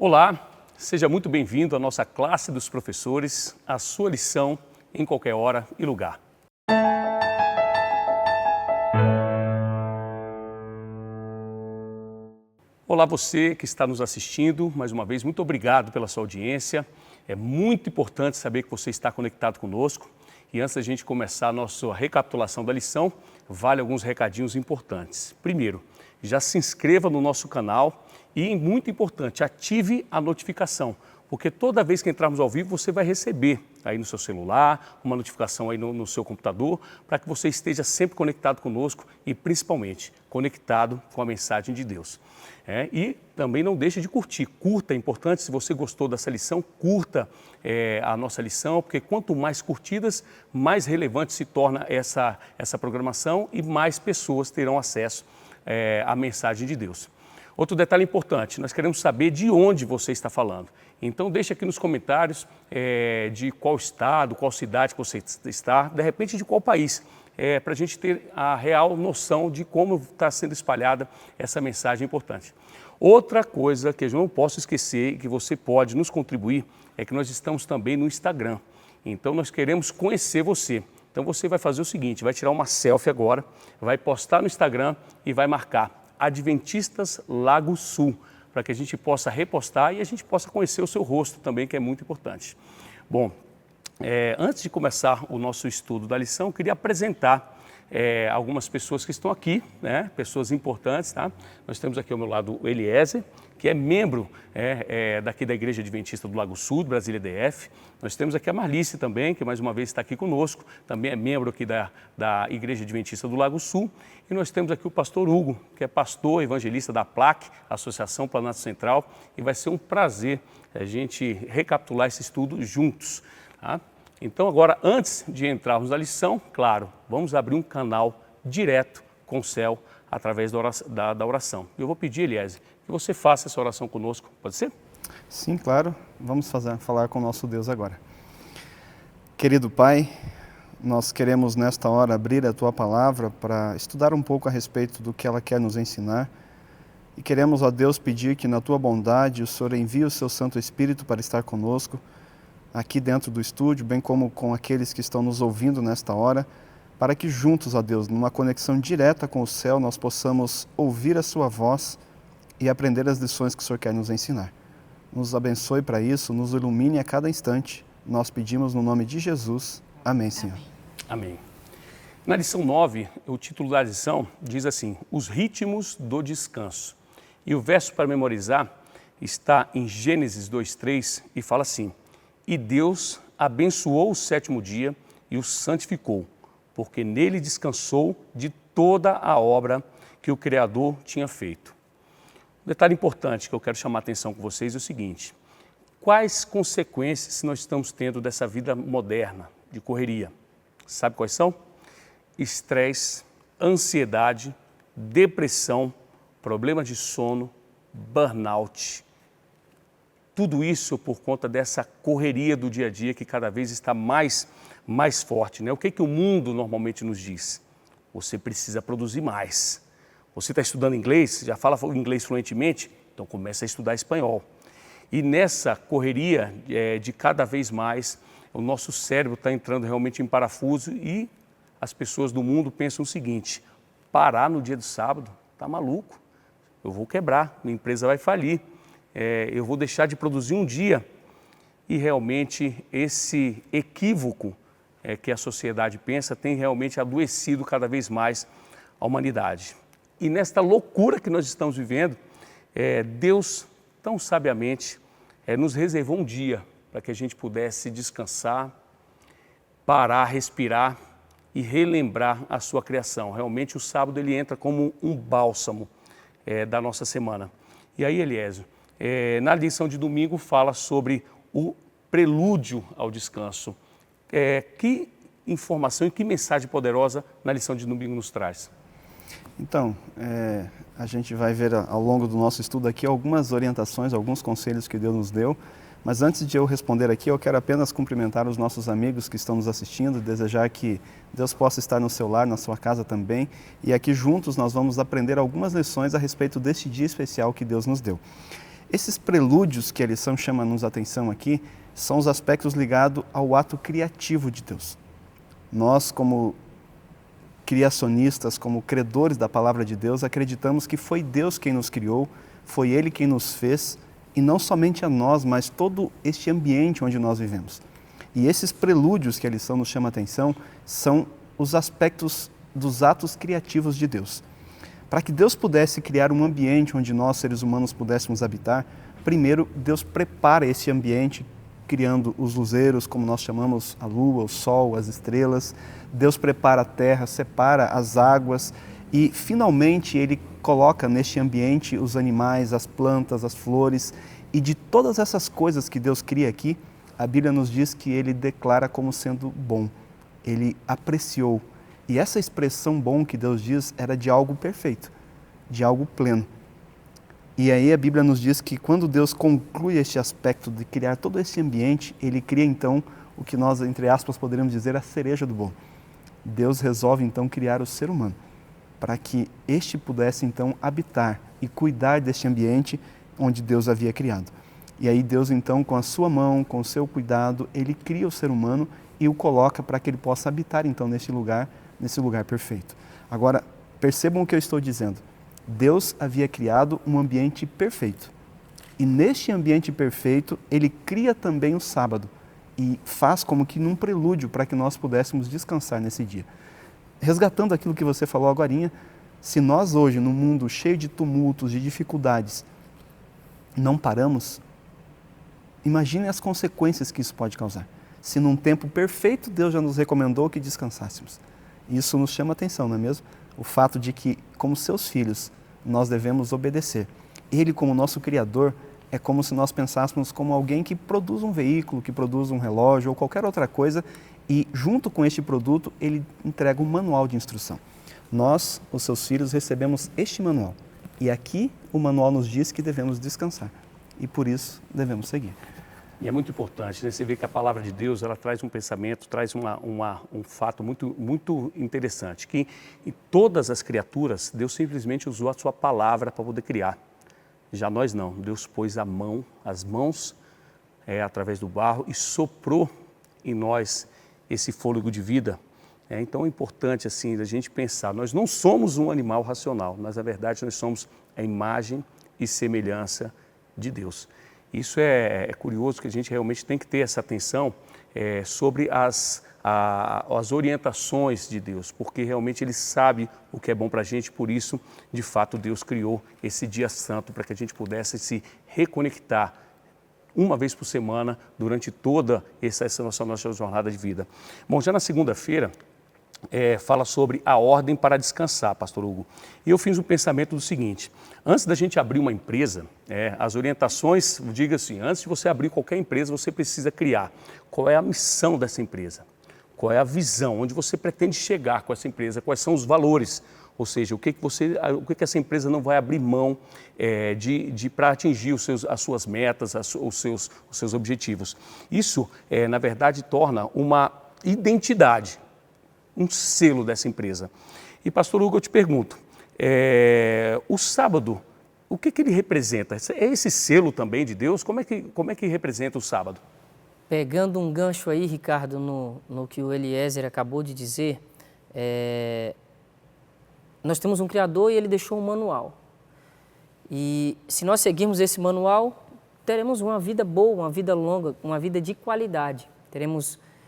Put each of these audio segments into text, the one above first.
Olá, seja muito bem-vindo à nossa classe dos professores, a sua lição em qualquer hora e lugar. Olá você que está nos assistindo, mais uma vez, muito obrigado pela sua audiência. É muito importante saber que você está conectado conosco. E antes da gente começar a nossa recapitulação da lição, vale alguns recadinhos importantes. Primeiro, já se inscreva no nosso canal e, muito importante, ative a notificação, porque toda vez que entrarmos ao vivo você vai receber aí no seu celular, uma notificação aí no seu computador, para que você esteja sempre conectado conosco e principalmente conectado com a mensagem de Deus. E também não deixe de curtir, curta, é importante, se você gostou dessa lição, curta a nossa lição, porque quanto mais curtidas, mais relevante se torna essa programação e mais pessoas terão acesso à mensagem de Deus. Outro detalhe importante, nós queremos saber de onde você está falando. Então deixe aqui nos comentários de qual estado, qual cidade que você está, de repente de qual país, para a gente ter a real noção de como está sendo espalhada essa mensagem importante. Outra coisa que eu não posso esquecer e que você pode nos contribuir é que nós estamos também no Instagram. Então nós queremos conhecer você. Então você vai fazer o seguinte, vai tirar uma selfie agora, vai postar no Instagram e vai marcar Adventistas Lago Sul, para que a gente possa repostar e a gente possa conhecer o seu rosto também, que é muito importante. Bom, antes de começar o nosso estudo da lição, eu queria apresentar algumas pessoas que estão aqui, né? Pessoas importantes, tá? Nós temos aqui ao meu lado o Eliezer, que é membro daqui da Igreja Adventista do Lago Sul, Brasília DF. Nós temos aqui a Marlice também, que mais uma vez está aqui conosco, também é membro aqui da Igreja Adventista do Lago Sul. E nós temos aqui o pastor Hugo, que é pastor evangelista da PLAC, Associação Planalto Central, e vai ser um prazer a gente recapitular esse estudo juntos, tá? Então agora, antes de entrarmos na lição, claro, vamos abrir um canal direto com o céu através da oração. Eu vou pedir, Eliezer, que você faça essa oração conosco, pode ser? Sim, claro. Vamos falar com o nosso Deus agora. Querido Pai, nós queremos nesta hora abrir a Tua Palavra para estudar um pouco a respeito do que ela quer nos ensinar. E queremos, ó Deus, pedir que na Tua bondade o Senhor envie o Seu Santo Espírito para estar conosco, aqui dentro do estúdio, bem como com aqueles que estão nos ouvindo nesta hora, para que juntos, ó Deus, numa conexão direta com o céu, nós possamos ouvir a Sua voz e aprender as lições que o Senhor quer nos ensinar. Nos abençoe para isso, nos ilumine a cada instante. Nós pedimos no nome de Jesus. Amém, Senhor. Amém. Na lição 9, o título da lição diz assim, os ritmos do descanso. E o verso para memorizar está em Gênesis 2:3 e fala assim, e Deus abençoou o sétimo dia e o santificou, porque nele descansou de toda a obra que o Criador tinha feito. Um detalhe importante que eu quero chamar a atenção com vocês é o seguinte, quais consequências nós estamos tendo dessa vida moderna, de correria? Sabe quais são? Estresse, ansiedade, depressão, problema de sono, burnout. Tudo isso por conta dessa correria do dia a dia que cada vez está mais forte, né? O que o mundo normalmente nos diz? Você precisa produzir mais. Você está estudando inglês, já fala inglês fluentemente? Então começa a estudar espanhol. E nessa correria de cada vez mais, o nosso cérebro está entrando realmente em parafuso e as pessoas do mundo pensam o seguinte, parar no dia do sábado, tá maluco, eu vou quebrar, minha empresa vai falir. Eu vou deixar de produzir um dia e realmente esse equívoco que a sociedade pensa tem realmente adoecido cada vez mais a humanidade. E nesta loucura que nós estamos vivendo, Deus tão sabiamente nos reservou um dia para que a gente pudesse descansar, parar, respirar e relembrar a sua criação. Realmente o sábado ele entra como um bálsamo da nossa semana. E aí, Eliezer, na lição de domingo fala sobre o prelúdio ao descanso. Que informação e que mensagem poderosa na lição de domingo nos traz? Então, a gente vai ver ao longo do nosso estudo aqui algumas orientações, alguns conselhos que Deus nos deu. Mas antes de eu responder aqui, eu quero apenas cumprimentar os nossos amigos que estão nos assistindo, desejar que Deus possa estar no seu lar, na sua casa também. E aqui juntos nós vamos aprender algumas lições a respeito deste dia especial que Deus nos deu. esses prelúdios que a lição chama-nos a atenção aqui, são os aspectos ligados ao ato criativo de Deus. Nós, como criacionistas, como credores da palavra de Deus, acreditamos que foi Deus quem nos criou, foi Ele quem nos fez, e não somente a nós, mas todo este ambiente onde nós vivemos. E esses prelúdios que a lição nos chama a atenção são os aspectos dos atos criativos de Deus. Para que Deus pudesse criar um ambiente onde nós, seres humanos, pudéssemos habitar, primeiro Deus prepara esse ambiente, criando os luzeiros, como nós chamamos a lua, o sol, as estrelas. Deus prepara a terra, separa as águas e, finalmente, Ele coloca neste ambiente os animais, as plantas, as flores. E de todas essas coisas que Deus cria aqui, a Bíblia nos diz que Ele declara como sendo bom. Ele apreciou. E essa expressão bom que Deus diz era de algo perfeito, de algo pleno. E aí a Bíblia nos diz que quando Deus conclui este aspecto de criar todo esse ambiente, Ele cria então o que nós, entre aspas, poderíamos dizer a cereja do bolo. Deus resolve então criar o ser humano, para que este pudesse então habitar e cuidar deste ambiente onde Deus havia criado. E aí Deus então, com a sua mão, com o seu cuidado, Ele cria o ser humano e o coloca para que ele possa habitar então nesse lugar perfeito. Agora, percebam o que eu estou dizendo. Deus havia criado um ambiente perfeito. E neste ambiente perfeito, Ele cria também o sábado e faz como que num prelúdio para que nós pudéssemos descansar nesse dia. Resgatando aquilo que você falou agorinha, se nós hoje, num mundo cheio de tumultos, de dificuldades, não paramos, imagine as consequências que isso pode causar. Se num tempo perfeito Deus já nos recomendou que descansássemos. Isso nos chama atenção, não é mesmo? O fato de que, como seus filhos, nós devemos obedecer. Ele, como nosso Criador, é como se nós pensássemos como alguém que produz um veículo, que produz um relógio ou qualquer outra coisa e, junto com este produto, Ele entrega um manual de instrução. Nós, os seus filhos, recebemos este manual. E aqui o manual nos diz que devemos descansar. E por isso devemos seguir. E é muito importante, né? Você vê que a palavra de Deus, ela traz um pensamento, traz um fato muito interessante, que em todas as criaturas, Deus simplesmente usou a sua palavra para poder criar. Já nós não, Deus pôs as mãos através do barro e soprou em nós esse fôlego de vida. Então é importante assim a gente pensar, nós não somos um animal racional, mas na verdade nós somos a imagem e semelhança de Deus. Isso é curioso, que a gente realmente tem que ter essa atenção sobre as orientações de Deus, porque realmente Ele sabe o que é bom para a gente, por isso, de fato, Deus criou esse dia santo para que a gente pudesse se reconectar uma vez por semana durante toda essa nossa jornada de vida. Bom, já na segunda-feira, fala sobre a ordem para descansar, pastor Hugo. E eu fiz um pensamento do seguinte: antes da gente abrir uma empresa, as orientações, diga assim, antes de você abrir qualquer empresa, você precisa criar qual é a missão dessa empresa, qual é a visão, onde você pretende chegar com essa empresa, quais são os valores, ou seja, o que essa empresa não vai abrir mão para atingir as suas metas, os seus objetivos. Isso, na verdade, torna uma identidade, um selo dessa empresa. E, pastor Hugo, eu te pergunto, o sábado, o que ele representa? É esse selo também de Deus? Como é que representa o sábado? Pegando um gancho aí, Ricardo, no que o Eliezer acabou de dizer, nós temos um Criador e Ele deixou um manual. E se nós seguirmos esse manual, teremos uma vida boa, uma vida longa, uma vida de qualidade.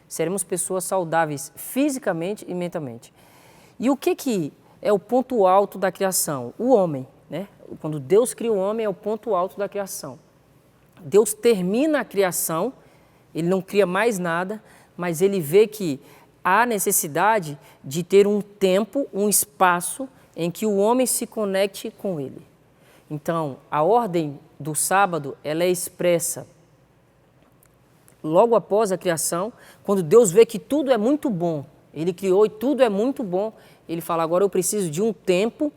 Seremos pessoas saudáveis fisicamente e mentalmente. E o que é o ponto alto da criação? O homem, né? Quando Deus cria o homem, é o ponto alto da criação. Deus termina a criação, Ele não cria mais nada, mas Ele vê que há necessidade de ter um tempo, um espaço em que o homem se conecte com Ele. Então, a ordem do sábado, ela é expressa logo após a criação, quando Deus vê que tudo é muito bom, Ele criou e tudo é muito bom, Ele fala, agora eu preciso de um tempo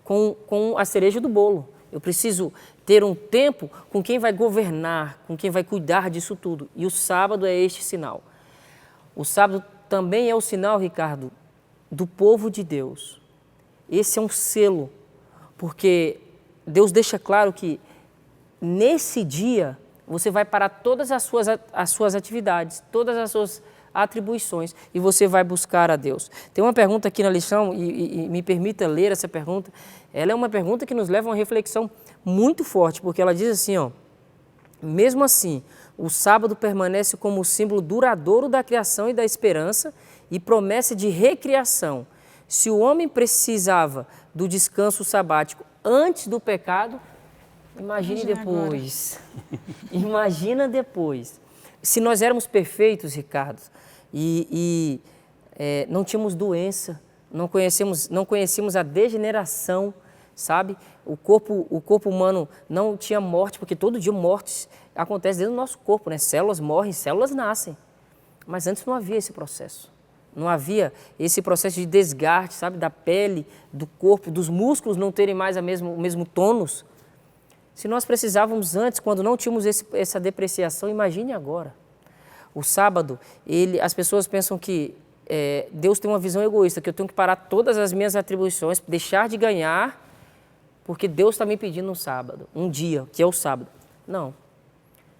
com a cereja do bolo. Eu preciso ter um tempo com quem vai governar, com quem vai cuidar disso tudo. E o sábado é este sinal. O sábado também é o sinal, Ricardo, do povo de Deus. Esse é um selo, porque Deus deixa claro que nesse dia, você vai parar todas as suas atividades, todas as suas atribuições e você vai buscar a Deus. Tem uma pergunta aqui na lição e me permita ler essa pergunta. Ela é uma pergunta que nos leva a uma reflexão muito forte, porque ela diz assim, ó, mesmo assim, o sábado permanece como o símbolo duradouro da criação e da esperança e promessa de recriação. Se o homem precisava do descanso sabático antes do pecado, imagine depois. Imagina depois. Se nós éramos perfeitos, Ricardo, e não tínhamos doença, não conhecíamos a degeneração, sabe? O corpo humano não tinha morte, porque todo dia mortes acontecem dentro do nosso corpo, né? Células morrem, células nascem. Mas antes não havia esse processo. Não havia esse processo de desgaste, sabe? Da pele, do corpo, dos músculos não terem mais o mesmo tônus. Se nós precisávamos antes, quando não tínhamos essa depreciação, imagine agora. O sábado, as pessoas pensam que Deus tem uma visão egoísta, que eu tenho que parar todas as minhas atribuições, deixar de ganhar, porque Deus está me pedindo um sábado, um dia, que é o sábado. Não.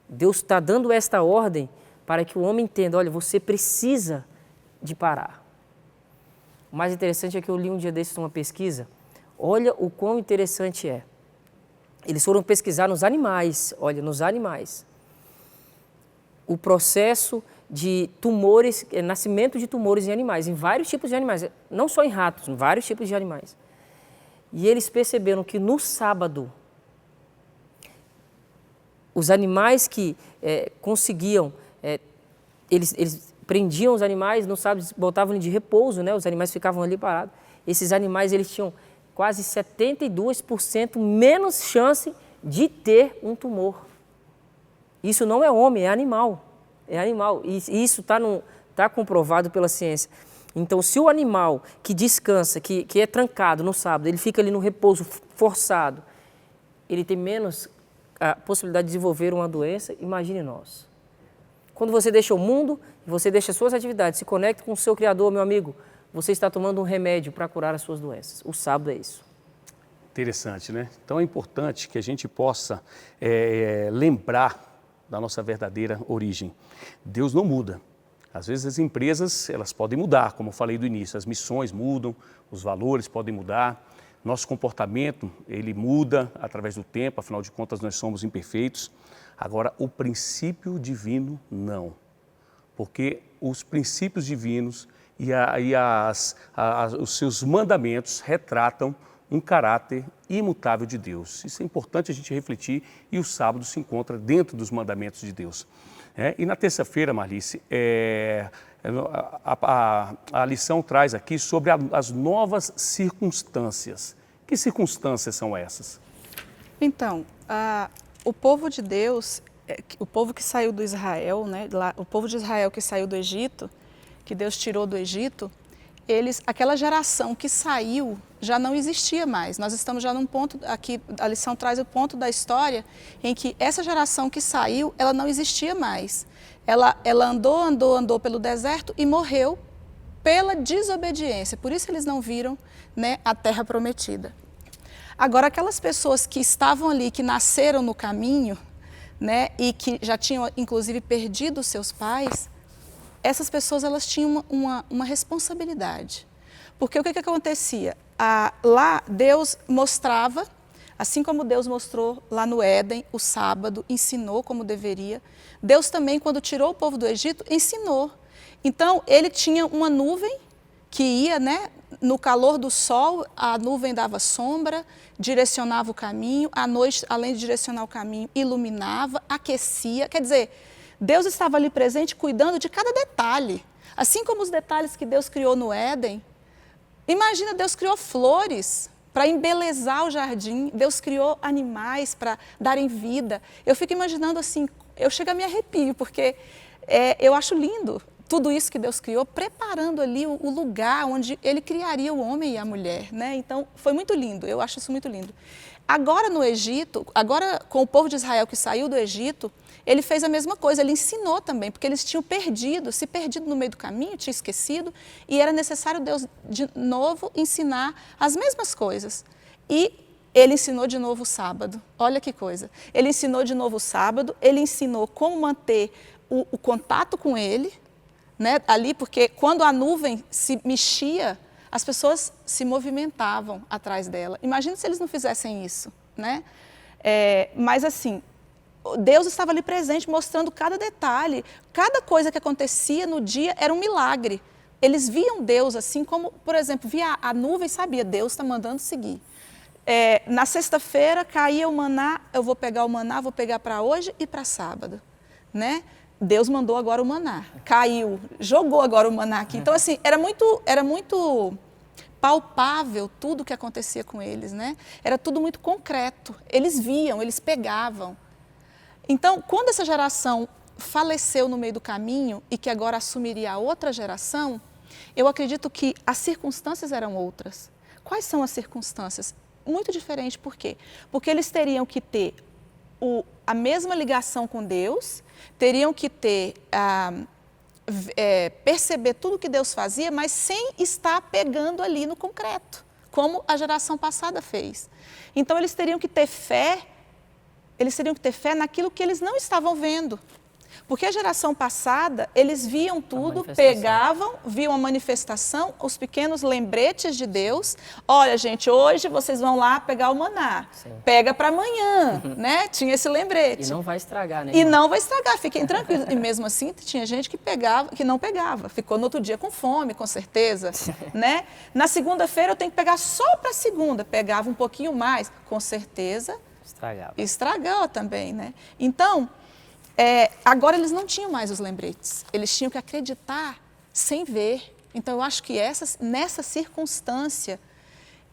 Deus está dando esta ordem para que o homem entenda, olha, você precisa de parar. O mais interessante é que eu li um dia desses uma pesquisa, olha o quão interessante é. Eles foram pesquisar nos animais, olha, nos animais, o processo de tumores, nascimento de tumores em animais, em vários tipos de animais, não só em ratos, em vários tipos de animais. E eles perceberam que no sábado, os animais que conseguiam, eles prendiam os animais, no sábado botavam de repouso, né? Os animais ficavam ali parados. Esses animais eles tinham quase 72% menos chance de ter um tumor. Isso não é homem, é animal. É animal. E isso está comprovado pela ciência. Então, se o animal que descansa, que é trancado no sábado, ele fica ali no repouso forçado, ele tem menos a possibilidade de desenvolver uma doença, imagine nós. Quando você deixa o mundo, você deixa as suas atividades, se conecta com o seu Criador, meu amigo, você está tomando um remédio para curar as suas doenças. O sábado é isso. Interessante, né? Então é importante que a gente possa lembrar da nossa verdadeira origem. Deus não muda. Às vezes as empresas, elas podem mudar, como eu falei do início, as missões mudam, os valores podem mudar, nosso comportamento, ele muda através do tempo, afinal de contas nós somos imperfeitos. Agora, o princípio divino, não. Porque os princípios divinos os seus mandamentos retratam um caráter imutável de Deus. Isso é importante a gente refletir e o sábado se encontra dentro dos mandamentos de Deus. E na terça-feira, Marlice, a lição traz aqui sobre as novas circunstâncias. Que circunstâncias são essas? Então, o povo de Deus, o povo que saiu do Israel, né, o povo de Israel que saiu do Egito, que Deus tirou do Egito, aquela geração que saiu já não existia mais. Nós estamos já num ponto, aqui a lição traz o ponto da história em que essa geração que saiu, ela não existia mais. Ela andou pelo deserto e morreu pela desobediência. Por isso eles não viram, né, a terra prometida. Agora, aquelas pessoas que estavam ali, que nasceram no caminho, né, e que já tinham inclusive perdido seus pais, essas pessoas elas tinham uma responsabilidade. Porque o que acontecia? Lá Deus mostrava, assim como Deus mostrou lá no Éden, o sábado, ensinou como deveria. Deus também, quando tirou o povo do Egito, ensinou. Então, ele tinha uma nuvem que ia, né, no calor do sol, a nuvem dava sombra, direcionava o caminho, à noite, além de direcionar o caminho, iluminava, aquecia. Quer dizer, Deus estava ali presente, cuidando de cada detalhe. Assim como os detalhes que Deus criou no Éden. Imagina, Deus criou flores para embelezar o jardim. Deus criou animais para darem vida. Eu fico imaginando assim, eu chego a me arrepio, porque eu acho lindo tudo isso que Deus criou, preparando ali o lugar onde Ele criaria o homem e a mulher, né? Então, foi muito lindo, eu acho isso muito lindo. Agora no Egito, agora com o povo de Israel que saiu do Egito, ele fez a mesma coisa, ele ensinou também, porque eles tinham se perdido no meio do caminho, tinham esquecido, e era necessário Deus de novo ensinar as mesmas coisas. E ele ensinou de novo o sábado. Olha que coisa. Ele ensinou de novo o sábado, ele ensinou como manter o contato com ele, né, ali, porque quando a nuvem se mexia, as pessoas se movimentavam atrás dela. Imagina se eles não fizessem isso, né? Mas assim, Deus estava ali presente, mostrando cada detalhe, cada coisa que acontecia no dia era um milagre. Eles viam Deus assim como, por exemplo, via a nuvem e sabia, Deus está mandando seguir. Na sexta-feira caía o maná, eu vou pegar o maná, vou pegar para hoje e para sábado, né? Deus mandou agora o maná, caiu, jogou agora o maná aqui. Então assim, era muito palpável tudo o que acontecia com eles, né? Era tudo muito concreto, eles viam, eles pegavam. Então, quando essa geração faleceu no meio do caminho e que agora assumiria a outra geração, eu acredito que as circunstâncias eram outras. Quais são as circunstâncias? Muito diferente, por quê? Porque eles teriam que ter a mesma ligação com Deus, teriam que ter, perceber tudo que Deus fazia, mas sem estar pegando ali no concreto, como a geração passada fez. Então, eles teriam que ter fé naquilo que eles não estavam vendo. Porque a geração passada, eles viam tudo, pegavam, viam a manifestação, os pequenos lembretes de Deus. Olha, gente, hoje vocês vão lá pegar o maná. Sim. Pega para amanhã, né? Tinha esse lembrete. E não vai estragar, né? E não vai estragar, fiquem tranquilos. E mesmo assim, tinha gente que não pegava. Ficou no outro dia com fome, com certeza, né? Na segunda-feira eu tenho que pegar só para segunda. Pegava um pouquinho mais, com certeza. Estragava também, né? Então, agora eles não tinham mais os lembretes, eles tinham que acreditar sem ver. Então, eu acho que nessa circunstância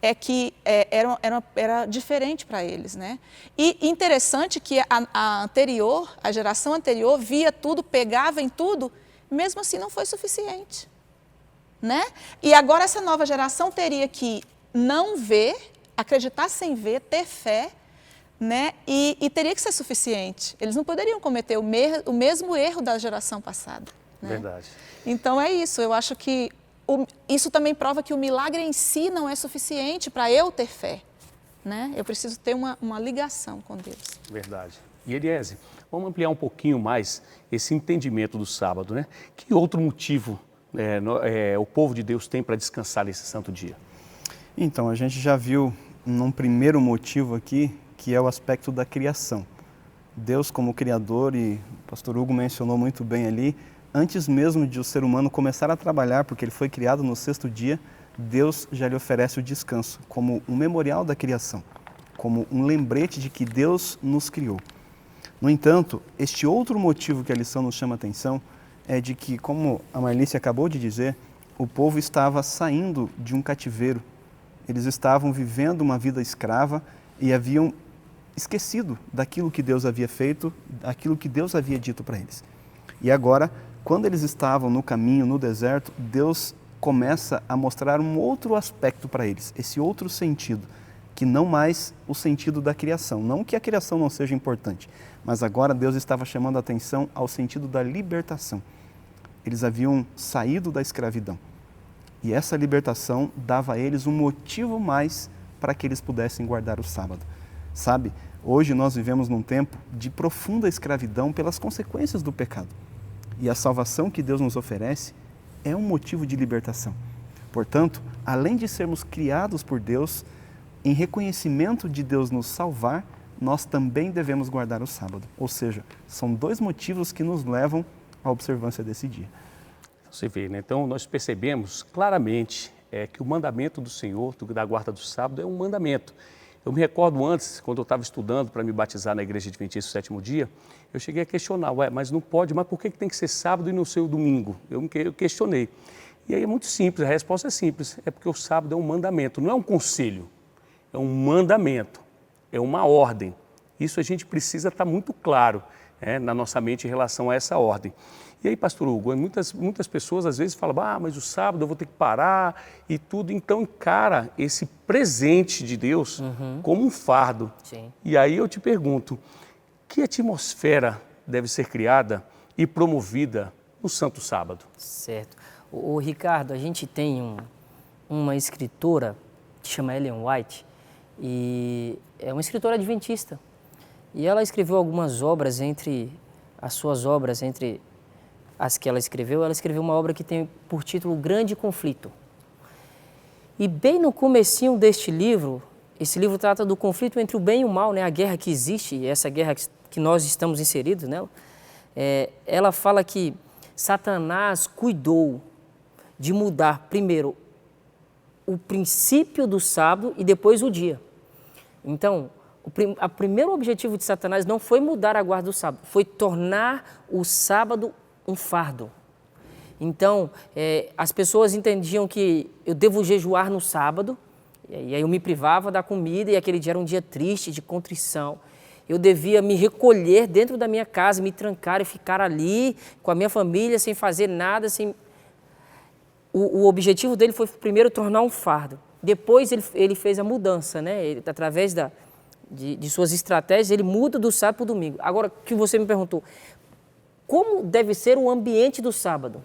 era diferente para eles, né? E interessante que a geração anterior via tudo, pegava em tudo, mesmo assim não foi suficiente, né? E agora essa nova geração teria que não ver, acreditar sem ver, ter fé, né? E teria que ser suficiente. Eles não poderiam cometer o mesmo erro da geração passada, né? Verdade. Então é isso, eu acho que isso também prova que o milagre em si não é suficiente para eu ter fé, né? Eu preciso ter uma ligação com Deus. Verdade. E Eliese, vamos ampliar um pouquinho mais esse entendimento do sábado, né? Que outro motivo o povo de Deus tem para descansar nesse santo dia? Então, a gente já viu num primeiro motivo aqui, que é o aspecto da criação. Deus como Criador, e o pastor Hugo mencionou muito bem ali, antes mesmo de o ser humano começar a trabalhar, porque ele foi criado no sexto dia, Deus já lhe oferece o descanso, como um memorial da criação, como um lembrete de que Deus nos criou. No entanto, este outro motivo que a lição nos chama a atenção é de que, como a Marlice acabou de dizer, o povo estava saindo de um cativeiro, eles estavam vivendo uma vida escrava e haviam esquecido daquilo que Deus havia feito, daquilo que Deus havia dito para eles. E agora, quando eles estavam no caminho, no deserto, Deus começa a mostrar um outro aspecto para eles, esse outro sentido, que não mais o sentido da criação. Não que a criação não seja importante, mas agora Deus estava chamando a atenção ao sentido da libertação. Eles haviam saído da escravidão. E essa libertação dava a eles um motivo mais para que eles pudessem guardar o sábado. Sabe, hoje nós vivemos num tempo de profunda escravidão pelas consequências do pecado. E a salvação que Deus nos oferece é um motivo de libertação. Portanto, além de sermos criados por Deus, em reconhecimento de Deus nos salvar, nós também devemos guardar o sábado. Ou seja, são dois motivos que nos levam à observância desse dia. Você vê, né? Então nós percebemos claramente que o mandamento do Senhor, da guarda do sábado, é um mandamento. Eu me recordo antes, quando eu estava estudando para me batizar na Igreja Adventista do Sétimo Dia, eu cheguei a questionar, mas não pode, mas por que tem que ser sábado e não ser o domingo? Eu questionei. E aí é muito simples, a resposta é simples, é porque o sábado é um mandamento, não é um conselho, é um mandamento, é uma ordem. Isso a gente precisa estar muito claro na nossa mente em relação a essa ordem. E aí, pastor Hugo, muitas pessoas às vezes falam, mas o sábado eu vou ter que parar e tudo. Então, encara esse presente de Deus como um fardo. Sim. E aí eu te pergunto, que atmosfera deve ser criada e promovida no Santo Sábado? Certo. O Ricardo, a gente tem uma escritora que chama Ellen White, e é uma escritora adventista. E ela escreveu algumas obras, entre as suas obras, entre as que ela escreveu uma obra que tem por título Grande Conflito. E bem no comecinho deste livro, esse livro trata do conflito entre o bem e o mal, né? A guerra que existe, essa guerra que nós estamos inseridos nela. Ela fala que Satanás cuidou de mudar primeiro o princípio do sábado e depois o dia. Então, o primeiro objetivo de Satanás não foi mudar a guarda do sábado, foi tornar o sábado um fardo. Então, as pessoas entendiam que eu devo jejuar no sábado, e aí eu me privava da comida, e aquele dia era um dia triste, de contrição. Eu devia me recolher dentro da minha casa, me trancar e ficar ali com a minha família, sem fazer nada. O objetivo dele foi primeiro tornar um fardo. Depois ele fez a mudança, né? Através de suas estratégias, ele muda do sábado para o domingo. Agora, que você me perguntou, como deve ser o ambiente do sábado?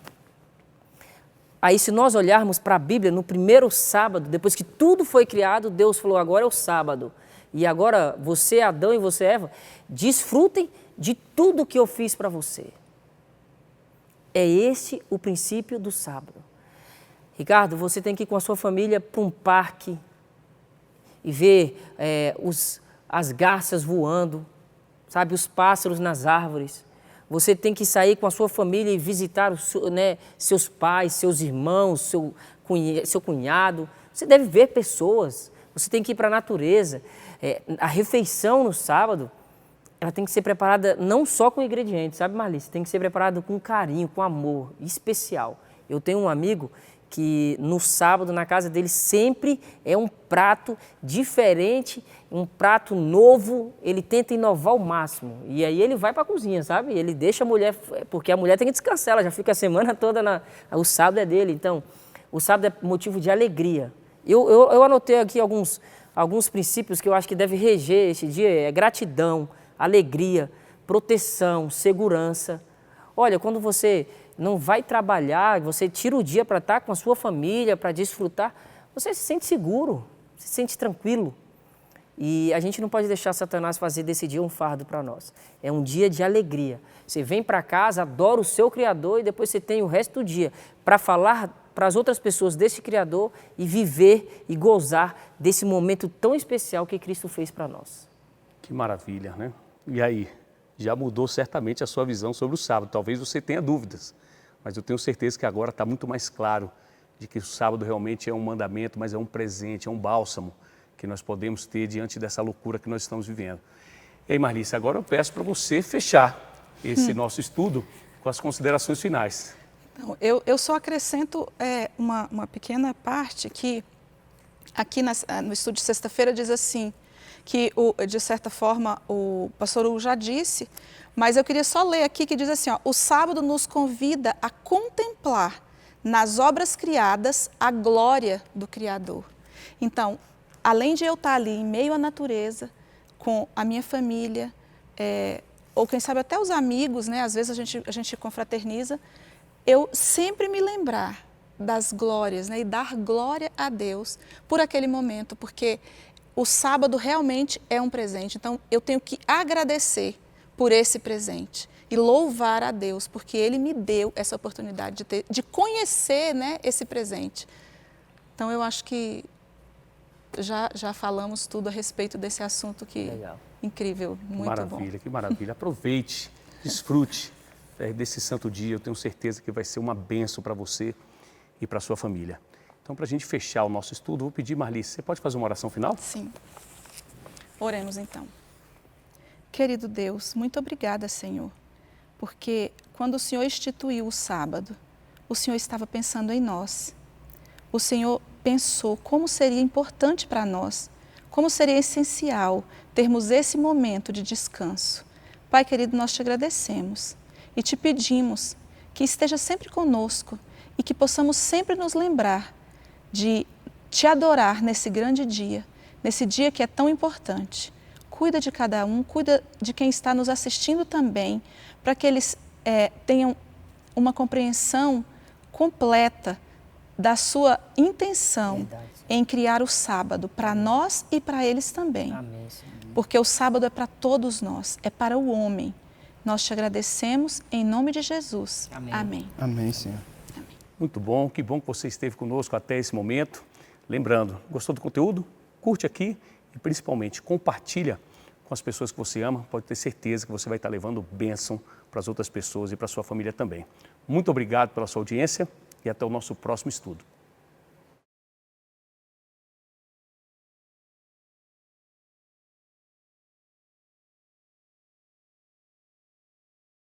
Aí, se nós olharmos para a Bíblia, no primeiro sábado, depois que tudo foi criado, Deus falou, agora é o sábado. E agora, você, Adão, e você, Eva, desfrutem de tudo que eu fiz para você. É esse o princípio do sábado. Ricardo, você tem que ir com a sua família para um parque e ver as garças voando, sabe, os pássaros nas árvores. Você tem que sair com a sua família e visitar seus pais, seus irmãos, seu cunhado. Você deve ver pessoas. Você tem que ir para a natureza. A refeição no sábado, ela tem que ser preparada não só com ingredientes, sabe, Marlice? Tem que ser preparada com carinho, com amor, especial. Eu tenho um amigo que no sábado, na casa dele, sempre é um prato diferente, um prato novo, ele tenta inovar ao máximo. E aí ele vai para a cozinha, sabe? Ele deixa a mulher, porque a mulher tem que descansar, ela já fica a semana toda, o sábado é dele. Então, o sábado é motivo de alegria. Eu anotei aqui alguns princípios que eu acho que deve reger esse dia, gratidão, alegria, proteção, segurança. Olha, quando você não vai trabalhar, você tira o dia para estar com a sua família, para desfrutar, você se sente seguro, se sente tranquilo. E a gente não pode deixar Satanás fazer desse dia um fardo para nós. É um dia de alegria. Você vem para casa, adora o seu Criador e depois você tem o resto do dia para falar para as outras pessoas desse Criador e viver e gozar desse momento tão especial que Cristo fez para nós. Que maravilha, né? E aí, já mudou certamente a sua visão sobre o sábado. Talvez você tenha dúvidas, mas eu tenho certeza que agora está muito mais claro de que o sábado realmente é um mandamento, mas é um presente, é um bálsamo que nós podemos ter diante dessa loucura que nós estamos vivendo. E aí, Marlice, agora eu peço para você fechar esse nosso estudo com as considerações finais. Então, eu só acrescento uma pequena parte que aqui no estudo de sexta-feira diz assim, que de certa forma o pastor Hugo já disse, mas eu queria só ler aqui que diz assim, ó, o sábado nos convida a contemplar nas obras criadas a glória do Criador. Então, além de eu estar ali em meio à natureza, com a minha família, ou quem sabe até os amigos, né? Às vezes a gente confraterniza, eu sempre me lembrar das glórias, né? E dar glória a Deus por aquele momento, porque o sábado realmente é um presente. Então, eu tenho que agradecer por esse presente e louvar a Deus, porque Ele me deu essa oportunidade de conhecer, né, esse presente. Então, eu acho que já falamos tudo a respeito desse assunto que Legal. Incrível, muito bom. Maravilha, que maravilha. Aproveite, desfrute desse santo dia. Eu tenho certeza que vai ser uma bênção para você e para a sua família. Então, para a gente fechar o nosso estudo, vou pedir, Marlice, você pode fazer uma oração final? Sim. Oremos então. Querido Deus, muito obrigada, Senhor, porque quando o Senhor instituiu o sábado, o Senhor estava pensando em nós. O Senhor pensou como seria importante para nós, como seria essencial termos esse momento de descanso. Pai querido, nós te agradecemos e te pedimos que esteja sempre conosco e que possamos sempre nos lembrar de te adorar nesse grande dia, nesse dia que é tão importante. Cuida de cada um, cuida de quem está nos assistindo também, para que eles tenham uma compreensão completa da sua intenção Verdade. em criar o sábado para nós e para eles também. Amém, Senhor. Porque o sábado é para todos nós, é para o homem. Nós te agradecemos em nome de Jesus. Amém. Amém. Amém, Senhor. Muito bom, que bom que você esteve conosco até esse momento. Lembrando, gostou do conteúdo? Curte aqui e principalmente compartilha com as pessoas que você ama. Pode ter certeza que você vai estar levando bênção para as outras pessoas e para a sua família também. Muito obrigado pela sua audiência e até o nosso próximo estudo.